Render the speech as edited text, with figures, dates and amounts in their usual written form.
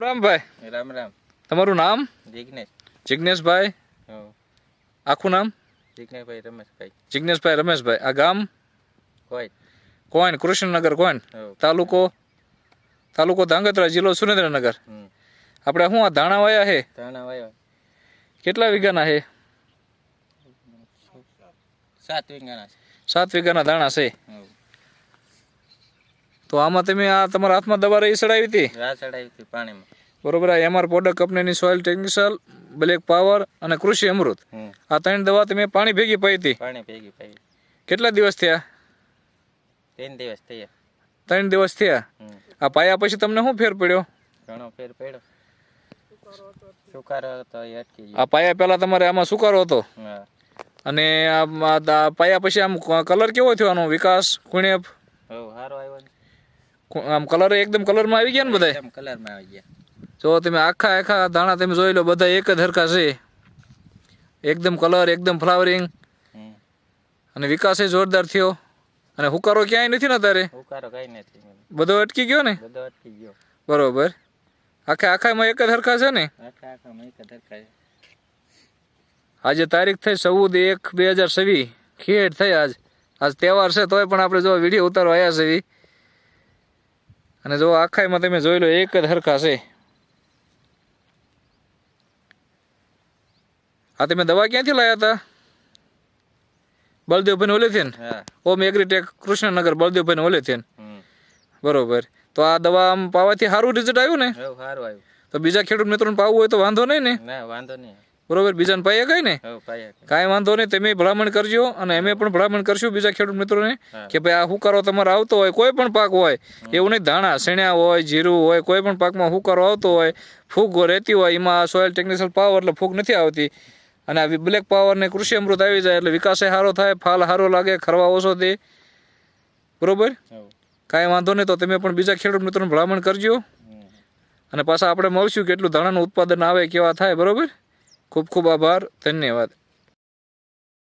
રામ ભાઈ. રામ રામ. તમારું નામ? જિગ્નેશ. જિગ્નેશભાઈ. આખું નામ? જિગ્નેશભાઈ રમેશભાઈ. જિગ્નેશભાઈ રમેશભાઈ. આ ગામ? કોઈ કોઈન, કૃષ્ણનગર કોઈન. તાલુકો ધાંગધ્રા, જિલ્લો સુરેન્દ્રનગર. આપણે શું આ ધાણા વાયા હે? ધાણા વાયા કેટલા વીઘાના હે? 7 વીઘાના. 7 વીઘાના ધાણા છે. તો આમાં તમે આ તમારા હાથમાં દવા રહી ચડાવી હતી? ચડાવી હતી પાણીમાં. બરોબર. આ એમઆર પ્રોડક્ટ કંપનીની સોઇલ ટેકનિકલ, બ્લેક પાવર અને કૃષિ અમૃત, આ 3 દવા તમે પાણી ભેગી પાઈ હતી? પાણી ભેગી પાઈ. કેટલા દિવસ થયા? 3 દિવસ થયા. 3 દિવસ થયા. આ પાયા પછી તમને શું ફેર પડ્યો? ઘણો ફેર પડ્યો. સુકારો હતો એ અટકી ગયો. આ પાયા પહેલા તમારે આમાં સુકારો હતો, અને આ પાયા પછી આમ કલર કેવો થયો આનો? વિકાસ કુણેપ સારો આવ્યો. આમ કલર એકદમ કલરમાં આવી ગયા ને બધા? એકદમ કલરમાં આવી ગયા. જો તમે આખા દાણા તમે જોઈ લો, બધા એક જ હરખા છે. એકદમ કલર, એકદમ ફ્લાવરિંગ, અને વિકાસ જોરદાર થયો. અને હુકારો ક્યાંય નથી ને તારે? હુકારો કઈ નથી. બધો અટકી ગયો ને? બધો અટકી ગયો. બરોબર. આખામાં એક જ હરખા છે ને? આખામાં એક જ હરખા છે. આજે તારીખ થઈ 14/1/2026. ખેડ થઈ આજ તહેવાર છે, તોય પણ આપણે જો વિડીયો ઉતારવા આવ્યા છે. અને જો આખામાં તમે જોઈ લો, એક જ હરખા છે. આ તમે દવા ક્યાંથી લાવ્યા હતા? બળદેવભાઈ ઓલેથી ને? ઓમ એગ્રીટેક કૃષ્ણનગર, બળદેવભાઈ ઓલેથી. બરોબર. તો આ દવા આમ પાવાથી સારું રિઝલ્ટ આવ્યું ને? સારું આવ્યું. તો બીજા ખેડૂત મિત્રોને પાવું હોય તો વાંધો નહીં ને? ના, વાંધો નહીં. બરોબર. બીજાને પાઈએ કઈ ને? કાંઈ વાંધો નહીં. તમે ભલામણ કરજો, અને અમે પણ ભલામણ કરશું બીજા ખેડૂત મિત્રોને કે ભાઈ આ હુકારો તમારે આવતો હોય, કોઈ પણ પાક હોય, એવું નહીં, ધાણા, શેણ્યા હોય, જીરું હોય, કોઈ પણ પાકમાં હુકારો આવતો હોય, ફૂગ રહેતી હોય, એમાં સોઇલ ટેકનિકલ પાવર એટલે ફૂગ નથી આવતી. અને આ બ્લેક પાવર ને કૃષિ અમૃત આવી જાય એટલે વિકાસ સારો થાય, ફાલ સારો લાગે, ખરવા ઓછો દે. બરોબર. કાંઈ વાંધો નહીં. તો તમે પણ બીજા ખેડૂત મિત્રોને ભલામણ કરજો, અને પાછા આપણે મળશું કેટલું ધાણાનું ઉત્પાદન આવે, કેવા થાય. બરોબર. ખૂબ ખૂબ આભાર. ધન્યવાદ.